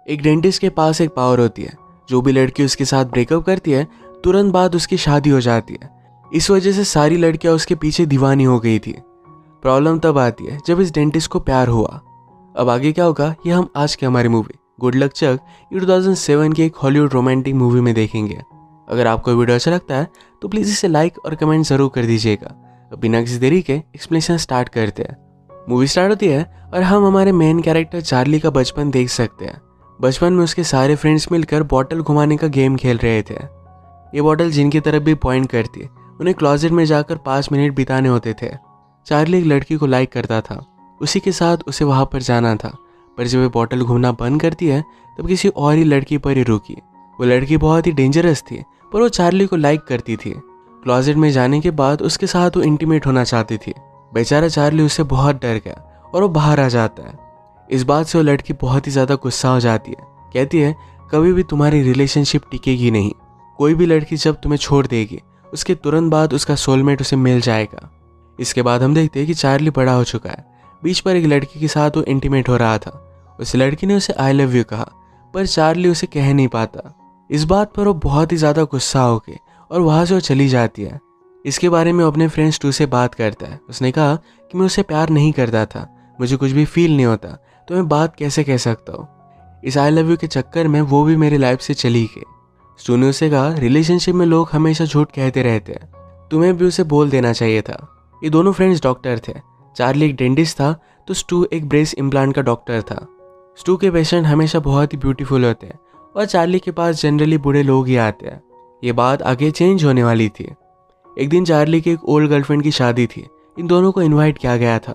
एक डेंटिस्ट के पास एक पावर होती है, जो भी लड़की उसके साथ ब्रेकअप करती है तुरंत बाद उसकी शादी हो जाती है। इस वजह से सारी लड़कियां उसके पीछे दीवानी हो गई थी। प्रॉब्लम तब आती है जब इस डेंटिस्ट को प्यार हुआ। अब आगे क्या होगा ये हम आज की हमारी मूवी गुड लक चक ये 2007 की एक हॉलीवुड रोमांटिक मूवी में देखेंगे। अगर आपको वीडियो अच्छा लगता है तो प्लीज़ इसे लाइक और कमेंट ज़रूर कर दीजिएगा। अब बिना किसी देरी के एक्सप्लेनेशन स्टार्ट करते हैं। मूवी स्टार्ट होती है और हम हमारे मेन कैरेक्टर चार्ली का बचपन देख सकते हैं। बचपन में उसके सारे फ्रेंड्स मिलकर बॉटल घुमाने का गेम खेल रहे थे। ये बॉटल जिनकी तरफ भी पॉइंट करती उन्हें क्लोजेट में जाकर 5 मिनट बिताने होते थे। चार्ली एक लड़की को लाइक करता था, उसी के साथ उसे वहाँ पर जाना था, पर जब वो बॉटल घूमना बंद करती है तब किसी और ही लड़की पर ही रुकी। वो लड़की बहुत ही डेंजरस थी पर वो चार्ली को लाइक करती थी। क्लोजेट में जाने के बाद उसके साथ वो इंटीमेट होना चाहती थी। बेचारा चार्ली उससे बहुत डर गया और वो बाहर आ जाता है। इस बात से वो लड़की बहुत ही ज़्यादा गुस्सा हो जाती है। कहती है कभी भी तुम्हारी रिलेशनशिप टिकेगी नहीं, कोई भी लड़की जब तुम्हें छोड़ देगी उसके तुरंत बाद उसका सोलमेट उसे मिल जाएगा। इसके बाद हम देखते हैं कि चार्ली बड़ा हो चुका है। बीच पर एक लड़की के साथ वो इंटीमेट हो रहा था। उस लड़की ने उसे आई लव यू कहा पर चार्ली उसे कह नहीं पाता। इस बात पर वो बहुत ही ज़्यादा गुस्सा हो गई और वहाँ से वो चली जाती है। इसके बारे में अपने फ्रेंड्स टू से बात करता है। उसने कहा कि मैं उसे प्यार नहीं करता था, मुझे कुछ भी फील नहीं होता, तो मैं बात कैसे कह सकता हूँ। इस आई लव यू के चक्कर में वो भी मेरी लाइफ से चली गई। स्टू ने उसे कहा रिलेशनशिप में लोग हमेशा झूठ कहते रहते हैं, तुम्हें भी उसे बोल देना चाहिए था। ये दोनों फ्रेंड्स डॉक्टर थे। चार्ली एक डेंटिस्ट था तो स्टू एक ब्रेस इम्प्लांट का डॉक्टर था। स्टू के पेशेंट हमेशा बहुत ही ब्यूटीफुल होते हैं और चार्ली के पास जनरली बूढ़े लोग ही आते हैं। ये बात आगे चेंज होने वाली थी। एक दिन चार्ली की एक ओल्ड गर्लफ्रेंड की शादी थी। इन दोनों को इनवाइट किया गया था।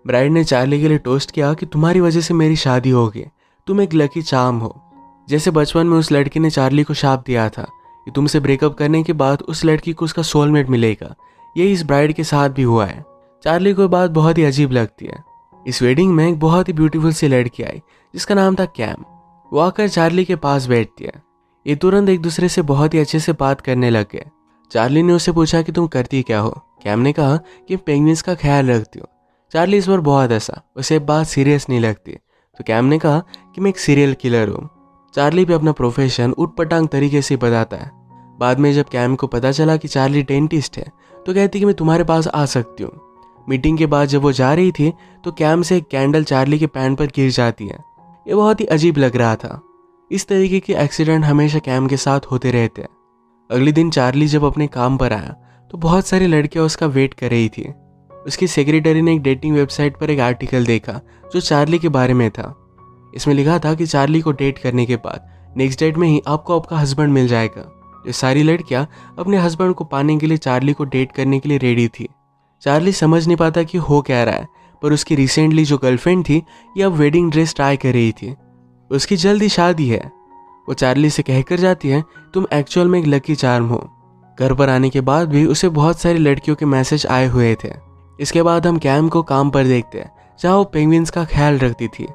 ब्राइड ने चार्ली के लिए टोस्ट किया कि तुम्हारी वजह से मेरी शादी होगी, तुम एक लकी चार्म हो। जैसे बचपन में उस लड़की ने चार्ली को शाप दिया था कि तुमसे ब्रेकअप करने के बाद उस लड़की को उसका सोलमेट मिलेगा, यही इस ब्राइड के साथ भी हुआ है। चार्ली को बात बहुत ही अजीब लगती है। इस वेडिंग में एक बहुत ही ब्यूटीफुल सी लड़की आई जिसका नाम था कैम। वो आकर चार्ली के पास बैठती है। ये तुरंत एक दूसरे से बहुत ही अच्छे से बात करने लग गए। चार्ली ने उससे पूछा कि तुम करती क्या हो। कैम ने कहा कि पेंगुइन्स का ख्याल रखती हूँ। चार्ली इस पर बहुत हंसा, उसे बात सीरियस नहीं लगती। तो कैम ने कहा कि मैं एक सीरियल किलर हूँ। चार्ली भी अपना प्रोफेशन उटपटांग तरीके से बताता है। बाद में जब कैम को पता चला कि चार्ली डेंटिस्ट है तो कहती कि मैं तुम्हारे पास आ सकती हूँ। मीटिंग के बाद जब वो जा रही थी तो कैम से एक कैंडल चार्ली के पैंट पर गिर जाती है। ये बहुत ही अजीब लग रहा था। इस तरीके के एक्सीडेंट हमेशा कैम के साथ होते रहते हैं। अगले दिन चार्ली जब अपने काम पर आया तो बहुत सारी लड़कियां उसका वेट कर रही थी। उसकी सेक्रेटरी ने एक डेटिंग वेबसाइट पर एक आर्टिकल देखा जो चार्ली के बारे में था। इसमें लिखा था कि चार्ली को डेट करने के बाद नेक्स्ट डेट में ही आपको आपका हस्बैंड मिल जाएगा। ये सारी लड़कियां अपने हस्बैंड को पाने के लिए चार्ली को डेट करने के लिए रेडी थी। चार्ली समझ नहीं पाता कि हो क्या रहा है, पर उसकी रिसेंटली जो गर्लफ्रेंड थी ये अब वेडिंग ड्रेस ट्राई कर रही थी। उसकी जल्दी शादी है। वो चार्ली से कहकर जाती है तुम एक्चुअल में एक लकी चार्म हो। घर पर आने के बाद भी उसे बहुत सारी लड़कियों के मैसेज आए हुए थे। इसके बाद हम कैम को काम पर देखते हैं जहाँ वो पेंगुइन्स का ख्याल रखती थी।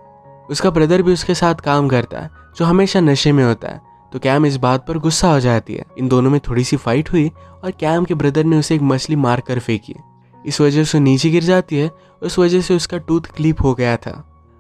उसका ब्रदर भी उसके साथ काम करता है जो हमेशा नशे में होता है। तो कैम इस बात पर गुस्सा हो जाती है। इन दोनों में थोड़ी सी फाइट हुई और कैम के ब्रदर ने उसे एक मछली मार कर फेंकी। इस वजह से नीचे गिर जाती है। उस वजह से उसका टूथ क्लिप हो गया था।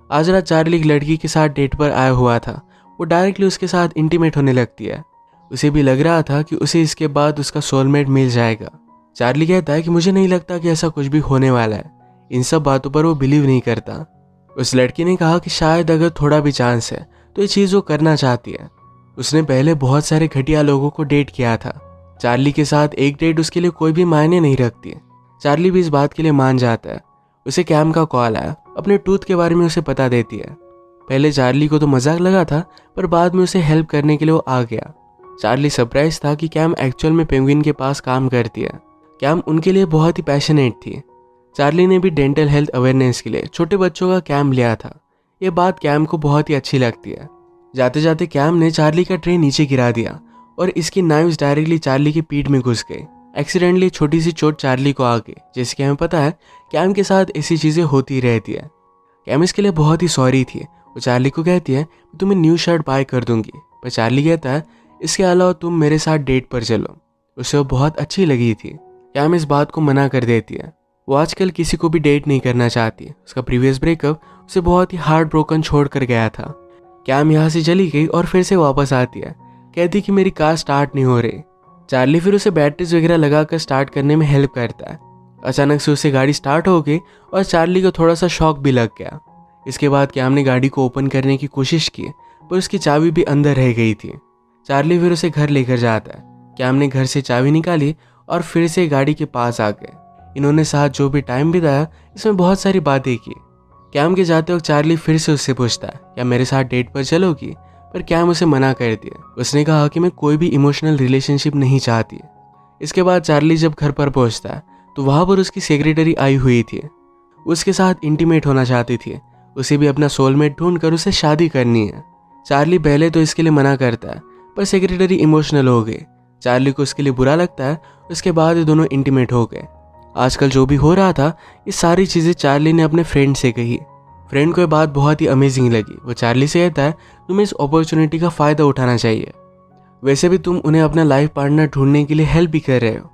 आज रात चार्ली एक लड़की के साथ डेट पर आया हुआ था। वो डायरेक्टली उसके साथ इंटीमेट होने लगती है। उसे भी लग रहा था कि उसे इसके बाद उसका सोलमेट मिल जाएगा। चार्ली कहता है कि मुझे नहीं लगता कि ऐसा कुछ भी होने वाला है। इन सब बातों पर वो बिलीव नहीं करता। उस लड़की ने कहा कि शायद अगर थोड़ा भी चांस है तो ये चीज़ वो करना चाहती है। उसने पहले बहुत सारे घटिया लोगों को डेट किया था। चार्ली के साथ एक डेट उसके लिए कोई भी मायने नहीं रखती। चार्ली भी इस बात के लिए मान जाता है। उसे कैम का कॉल आया। अपने टूथ के बारे में उसे बता देती है। पहले चार्ली को तो मजाक लगा था पर बाद में उसे हेल्प करने के लिए वो आ गया। चार्ली सरप्राइज था कि कैम एक्चुअल में पेंगुइन के पास काम करती है। कैम उनके लिए बहुत ही पैशनेट थी। चार्ली ने भी डेंटल हेल्थ अवेयरनेस के लिए छोटे बच्चों का कैम्प लिया था। ये बात कैम को बहुत ही अच्छी लगती है। जाते जाते कैम ने चार्ली का ट्रे नीचे गिरा दिया और इसकी नाइव्स डायरेक्टली चार्ली की पीठ में घुस गई। एक्सीडेंटली छोटी सी चोट चार्ली को आ गई। जैसे कि हमें पता है कैम के साथ ऐसी चीज़ें होती रहती है। कैम इसके लिए बहुत ही सॉरी थी। वो चार्ली को कहती है तुम्हें न्यू शर्ट बाय कर दूंगी, पर चार्ली कहता है इसके अलावा तुम मेरे साथ डेट पर चलो। उसे वो बहुत अच्छी लगी थी। कैम इस बात को मना कर देती है। वो आजकल किसी को भी डेट नहीं करना चाहती। उसका प्रीवियस ब्रेकअप उसे बहुत ही हार्ट ब्रोकन छोड़ कर गया था। कैम यहाँ से चली गई और फिर से वापस आती है, कहती कि मेरी कार स्टार्ट नहीं हो रही। चार्ली फिर उसे बैटरीज वगैरह लगाकर स्टार्ट करने में हेल्प करता है। अचानक से उससे गाड़ी स्टार्ट हो गई और चार्ली को थोड़ा सा शॉक भी लग गया। इसके बाद कैम ने गाड़ी को ओपन करने की कोशिश की, पर उसकी चाबी भी अंदर रह गई थी। चार्ली फिर उसे घर लेकर जाता है। कैम ने घर से चाबी निकाली और फिर से गाड़ी के पास आ गए। इन्होंने साथ जो भी टाइम बिताया, इसमें बहुत सारी बातें की। कैम के जाते वक्त चार्ली फिर से उससे पूछता है, क्या मेरे साथ डेट पर चलोगी? पर कैम उसे मना कर दिया। उसने कहा कि मैं कोई भी इमोशनल रिलेशनशिप नहीं चाहती। इसके बाद चार्ली जब घर पर पहुंचता है तो वहां पर उसकी सेक्रेटरी आई हुई थी। उसके साथ इंटीमेट होना चाहती थी। उसे भी अपना सोलमेट ढूंढकर उसे शादी करनी है। चार्ली पहले तो इसके लिए मना करता है, पर सेक्रेटरी इमोशनल हो गई। चार्ली को उसके लिए बुरा लगता है। उसके बाद ये दोनों इंटीमेट हो गए। आजकल जो भी हो रहा था, ये सारी चीज़ें चार्ली ने अपने फ्रेंड से कही। फ्रेंड को ये बात बहुत ही अमेजिंग लगी। वो चार्ली से कहता है, तुम्हें इस अपॉर्चुनिटी का फ़ायदा उठाना चाहिए। वैसे भी तुम उन्हें अपना लाइफ पार्टनर ढूंढने के लिए हेल्प भी कर रहे हो।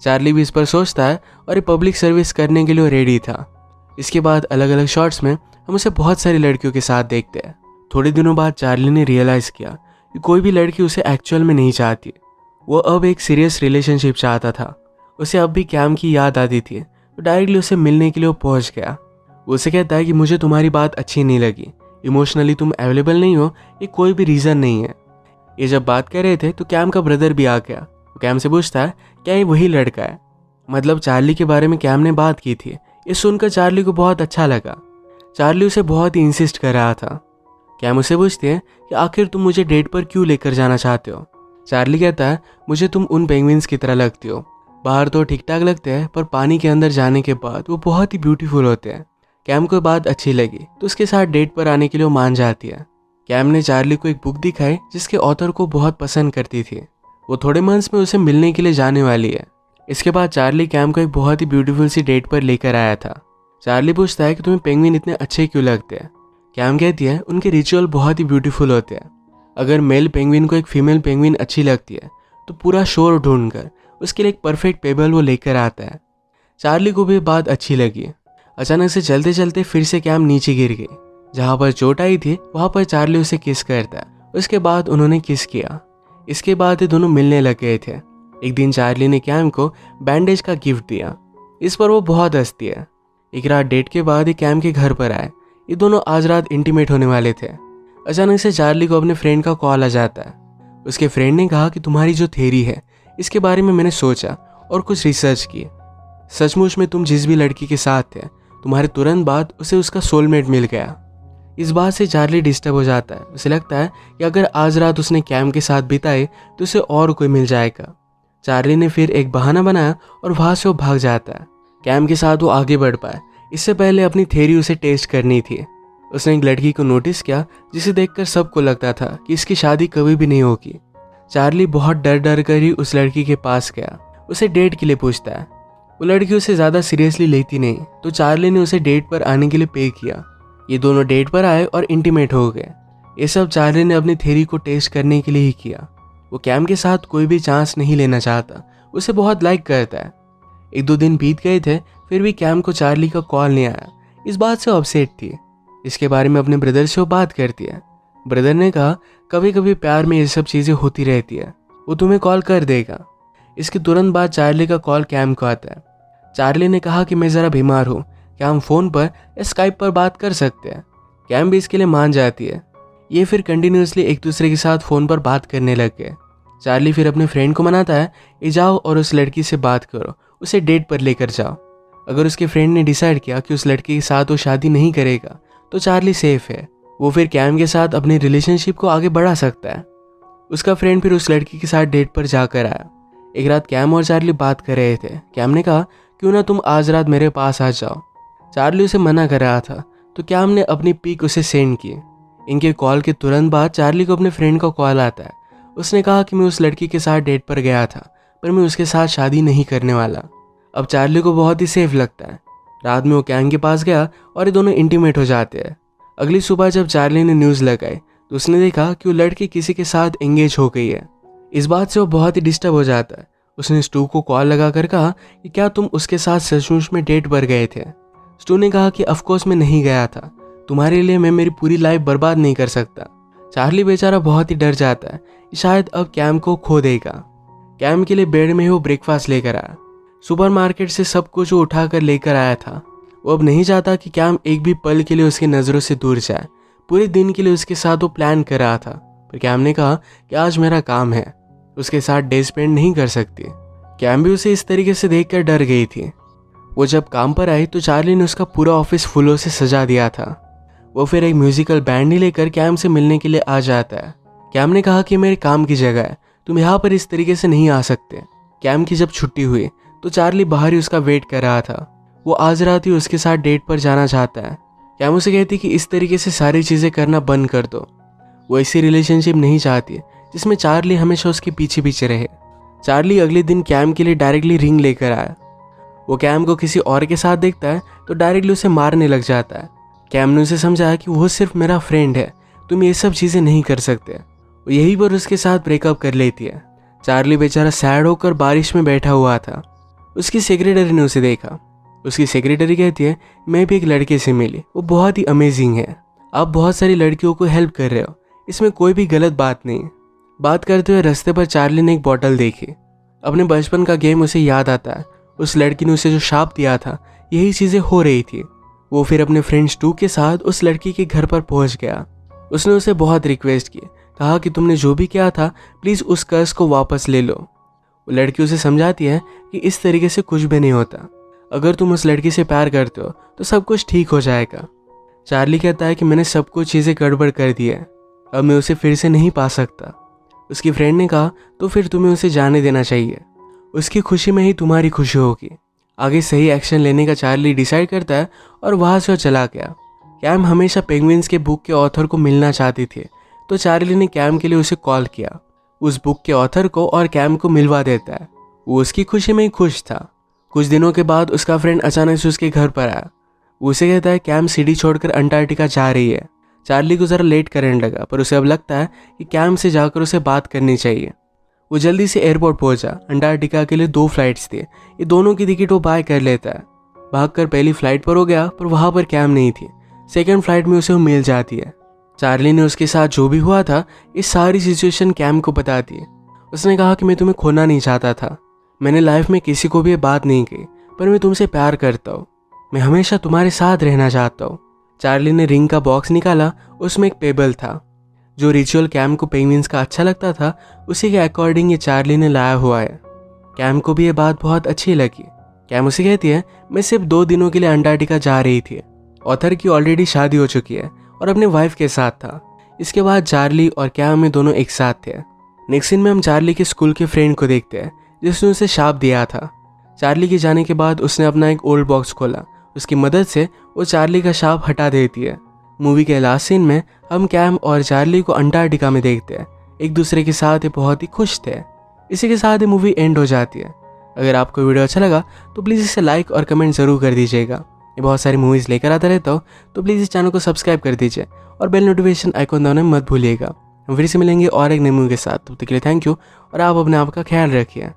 चार्ली भी इस पर सोचता है और ये पब्लिक सर्विस करने के लिए रेडी था। इसके बाद अलग अलग शॉट्स में हम उसे बहुत सारी लड़कियों के साथ देखते हैं। थोड़े दिनों बाद चार्ली ने रियलाइज़ किया कि कोई भी लड़की उसे एक्चुअल में नहीं चाहती। वो अब एक सीरियस रिलेशनशिप चाहता था। उसे अब भी कैम की याद आती थी, तो डायरेक्टली उसे मिलने के लिए वो पहुंच गया। वो उसे कहता है कि मुझे तुम्हारी बात अच्छी नहीं लगी, इमोशनली तुम अवेलेबल नहीं हो, ये कोई भी रीज़न नहीं है। ये जब बात कर रहे थे तो कैम का ब्रदर भी आ गया। वो कैम से पूछता है, क्या ये वही लड़का है? मतलब चार्ली के बारे में कैम ने बात की थी। ये सुनकर चार्ली को बहुत अच्छा लगा। चार्ली उसे बहुत ही इंसिस्ट कर रहा था। कैम उसे पूछते हैं कि आखिर तुम मुझे डेट पर क्यों लेकर जाना चाहते हो? चार्ली कहता है, मुझे तुम उन पेंगुइन्स की तरह लगती हो। बाहर तो ठीक ठाक लगते हैं, पर पानी के अंदर जाने के बाद वो बहुत ही ब्यूटीफुल होते हैं। कैम को बात अच्छी लगी तो उसके साथ डेट पर आने के लिए वो मान जाती है। कैम ने चार्ली को एक बुक दिखाई जिसके ऑथर को बहुत पसंद करती थी। वो थोड़े मंथ्स में उसे मिलने के लिए जाने वाली है। इसके बाद चार्ली कैम को एक बहुत ही ब्यूटीफुल सी डेट पर लेकर आया था। चार्ली पूछता है कि तुम्हें पेंगुइन इतने अच्छे क्यों लगते हैं? कैम कहती है, उनके रिचुअल बहुत ही ब्यूटीफुल होते हैं। अगर मेल पेंगुइन को एक फीमेल पेंगुइन अच्छी लगती है तो पूरा शोर ढूंढकर उसके लिए एक परफेक्ट पेबल वो लेकर आता है। चार्ली को भी बात अच्छी लगी। अचानक से चलते चलते फिर से कैम नीचे गिर गई। जहाँ पर चोट आई थी वहाँ पर चार्ली उसे किस करता है। उसके बाद उन्होंने किस किया। इसके बाद ये दोनों मिलने लग गए थे। एक दिन चार्ली ने कैम को बैंडेज का गिफ्ट दिया। इस पर वो बहुत हंसती है। एक रात डेट के बाद ये कैम के घर पर आए। ये दोनों आज रात इंटीमेट होने वाले थे। अचानक से चार्ली को अपने फ्रेंड का कॉल आ जाता है। उसके फ्रेंड ने कहा कि तुम्हारी जो थ्योरी है इसके बारे में मैंने सोचा और कुछ रिसर्च की। सचमुच में तुम जिस भी लड़की के साथ थे, तुम्हारे तुरंत बाद उसे उसका सोलमेट मिल गया। इस बात से चार्ली डिस्टर्ब हो जाता है। उसे लगता है कि अगर आज रात उसने कैम के साथ बिताई तो उसे और कोई मिल जाएगा। चार्ली ने फिर एक बहाना बनाया और वहाँ से वो भाग जाता है। कैम के साथ वो आगे बढ़ पाए, इससे पहले अपनी थ्योरी उसे टेस्ट करनी थी। उसने एक लड़की को नोटिस किया जिसे देखकर सबको लगता था कि इसकी शादी कभी भी नहीं होगी। चार्ली बहुत डर डर कर ही उस लड़की के पास गया। उसे डेट के लिए पूछता है। वो लड़की उसे ज़्यादा सीरियसली लेती नहीं, तो चार्ली ने उसे डेट पर आने के लिए पे किया। ये दोनों डेट पर आए और इंटीमेट हो गए। ये सब चार्ली ने अपनी थ्योरी को टेस्ट करने के लिए ही किया। वो कैम के साथ कोई भी चांस नहीं लेना चाहता, उसे बहुत लाइक करता है। एक दो दिन बीत गए थे, फिर भी कैम को चार्ली का कॉल नहीं आया। इस बात से अपसेट थी। इसके बारे में अपने ब्रदर से वो बात करती है। ब्रदर ने कहा, कभी कभी प्यार में ये सब चीज़ें होती रहती है, वो तुम्हें कॉल कर देगा। इसके तुरंत बाद चार्ली का कॉल कैम को आता है। चार्ली ने कहा कि मैं ज़रा बीमार हूँ, क्या हम फ़ोन पर या स्काइप पर बात कर सकते हैं? कैम भी इसके लिए मान जाती है। ये फिर कंटिन्यूसली एक दूसरे के साथ फ़ोन पर बात करने लग गए। चार्ली फिर अपने फ्रेंड को मनाता है, ये जाओ और उस लड़की से बात करो, उसे डेट पर लेकर जाओ। अगर उसके फ्रेंड ने डिसाइड किया कि उस लड़की के साथ वो शादी नहीं करेगा तो चार्ली सेफ है। वो फिर कैम के साथ अपनी रिलेशनशिप को आगे बढ़ा सकता है। उसका फ्रेंड फिर उस लड़की के साथ डेट पर जाकर आया। एक रात कैम और चार्ली बात कर रहे थे। कैम ने कहा, क्यों ना तुम आज रात मेरे पास आ जाओ। चार्ली उसे मना कर रहा था, तो कैम ने अपनी पिक उसे सेंड की। इनके कॉल के तुरंत बाद चार्ली को अपने फ्रेंड का कॉल आता है। उसने कहा कि मैं उस लड़की के साथ डेट पर गया था, पर मैं उसके साथ शादी नहीं करने वाला। अब चार्ली को बहुत ही सेफ लगता है। रात में वो कैम के पास गया और ये दोनों इंटीमेट हो जाते हैं। अगली सुबह जब चार्ली ने न्यूज़ लगाई तो उसने देखा कि वो लड़की किसी के साथ एंगेज हो गई है। इस बात से वो बहुत ही डिस्टर्ब हो जाता है। उसने स्टू को कॉल लगाकर कहा कि क्या तुम उसके साथ सचमुच में डेट पर गए थे? स्टू ने कहा कि ऑफकोर्स मैं नहीं गया था, तुम्हारे लिए मैं मेरी पूरी लाइफ बर्बाद नहीं कर सकता। चार्ली बेचारा बहुत ही डर जाता है कि शायद अब कैम को खो देगा। कैम के लिए बेड में ही वो ब्रेकफास्ट लेकर आया। सुपरमार्केट से सब कुछ वो उठा कर लेकर आया था। वो अब नहीं चाहता कि कैम एक भी पल के लिए उसकी नज़रों से दूर जाए। पूरे दिन के लिए उसके साथ वो प्लान कर रहा था, पर कैम ने कहा कि आज मेरा काम है, उसके साथ डे स्पेंड नहीं कर सकती। कैम भी उसे इस तरीके से देखकर डर गई थी। वो जब काम पर आई तो चार्ली ने उसका पूरा ऑफिस फूलों से सजा दिया था। वो फिर एक म्यूजिकल बैंड ही लेकर कैम से मिलने के लिए आ जाता है। कैम ने कहा कि मेरे काम की जगह है, तुम यहाँ पर इस तरीके से नहीं आ सकते। कैम की जब छुट्टी हुई तो चार्ली बाहर ही उसका वेट कर रहा था। वो आज रात ही उसके साथ डेट पर जाना चाहता है। कैम उसे कहती कि इस तरीके से सारी चीज़ें करना बंद कर दो। वो ऐसी रिलेशनशिप नहीं चाहती जिसमें चार्ली हमेशा उसके पीछे पीछे रहे। चार्ली अगले दिन कैम के लिए डायरेक्टली रिंग लेकर आया। वो कैम को किसी और के साथ देखता है तो डायरेक्टली उसे मारने लग जाता है। कैम ने उसे समझाया कि वो सिर्फ मेरा फ्रेंड है, तुम ये सब चीज़ें नहीं कर सकते। वो यही पर उसके साथ ब्रेकअप कर लेती है। चार्ली बेचारा सैड होकर बारिश में बैठा हुआ था। उसकी सेक्रेटरी ने उसे देखा। उसकी सेक्रेटरी कहती है, मैं भी एक लड़के से मिली, वो बहुत ही अमेजिंग है, आप बहुत सारी लड़कियों को हेल्प कर रहे हो, इसमें कोई भी गलत बात नहीं। बात करते हुए रास्ते पर चार्ली ने एक बॉटल देखी। अपने बचपन का गेम उसे याद आता है। उस लड़की ने उसे जो शाप दिया था, यही चीज़ें हो रही थी। वो फिर अपने फ्रेंड्स 2 के साथ उस लड़की के घर पर पहुंच गया। उसने उसे बहुत रिक्वेस्ट की, कहा कि तुमने जो भी किया था प्लीज़ उस कर्ज को वापस ले लो। वो लड़की उसे समझाती है कि इस तरीके से कुछ भी नहीं होता, अगर तुम उस लड़की से प्यार करते हो तो सब कुछ ठीक हो जाएगा। चार्ली कहता है कि मैंने सब कुछ चीज़ें गड़बड़ कर दी है, अब मैं उसे फिर से नहीं पा सकता। उसकी फ्रेंड ने कहा तो फिर तुम्हें उसे जाने देना चाहिए, उसकी खुशी में ही तुम्हारी खुशी होगी। आगे सही एक्शन लेने का चार्ली डिसाइड करता है और वहाँ से वो चला गया। कैम हमेशा पेंगुइन्स के बुक के ऑथर को मिलना चाहती थी, तो चार्ली ने कैम के लिए उसे कॉल किया। उस बुक के ऑथर को और कैम को मिलवा देता है। वो उसकी खुशी में ही खुश था। कुछ दिनों के बाद उसका फ्रेंड अचानक से उसके घर पर आया। वो उसे कहता है कैम सिटी छोड़कर अंटार्कटिका जा रही है। चार्ली को ज़रा लेट करने लगा, पर उसे अब लगता है कि कैम से जाकर उसे बात करनी चाहिए। वो जल्दी से एयरपोर्ट पहुंचा। अंटार्कटिका के लिए 2 फ्लाइट्स थे, ये दोनों की टिकट वो बाय कर लेता है। भागकर पहली फ्लाइट पर हो गया, पर वहाँ पर कैम नहीं थी। सेकेंड फ्लाइट में उसे वो मिल जाती है। चार्ली ने उसके साथ जो भी हुआ था इस सारी सिचुएशन कैम को बता दी। उसने कहा कि मैं तुम्हें खोना नहीं चाहता था, मैंने लाइफ में किसी को भी ये बात नहीं की, पर मैं तुमसे प्यार करता हूँ, मैं हमेशा तुम्हारे साथ रहना चाहता हूँ। चार्ली ने रिंग का बॉक्स निकाला, उसमें एक पेबल था। जो रिचुअल कैम को पेंगुइन्स का अच्छा लगता था, उसी के अकॉर्डिंग ये चार्ली ने लाया हुआ है। कैम को भी ये बात बहुत अच्छी लगी। कैम उसे कहती है, मैं सिर्फ 2 दिनों के लिए अंटार्कटिका जा रही थी। ऑथर की ऑलरेडी शादी हो चुकी है और अपने वाइफ के साथ था। इसके बाद चार्ली और कैम में दोनों एक साथ थे। नेक्स्ट सीन में हम चार्ली के स्कूल के फ्रेंड को देखते हैं जिसने उसे शाप दिया था। चार्ली के जाने के बाद उसने अपना एक ओल्ड बॉक्स खोला। उसकी मदद से वो चार्ली का शाप हटा देती है। मूवी के लास्ट सीन में हम कैम और चार्ली को अंटार्कटिका में देखते हैं। एक दूसरे के साथ ये बहुत ही खुश थे। इसी के साथ ये मूवी एंड हो जाती है। अगर आपको वीडियो अच्छा लगा तो प्लीज़ इसे लाइक और कमेंट ज़रूर कर दीजिएगा। ये बहुत सारी मूवीज़ लेकर आता रहता हूँ, तो प्लीज़ इस चैनल को सब्सक्राइब कर दीजिए और बेल नोटिफिकेशन आइकॉन दबाना मत भूलिएगा। हम फिर से मिलेंगे और एक नई मूवी के साथ। तब तक के लिए थैंक यू और आप अपने आप का ख्याल रखिए।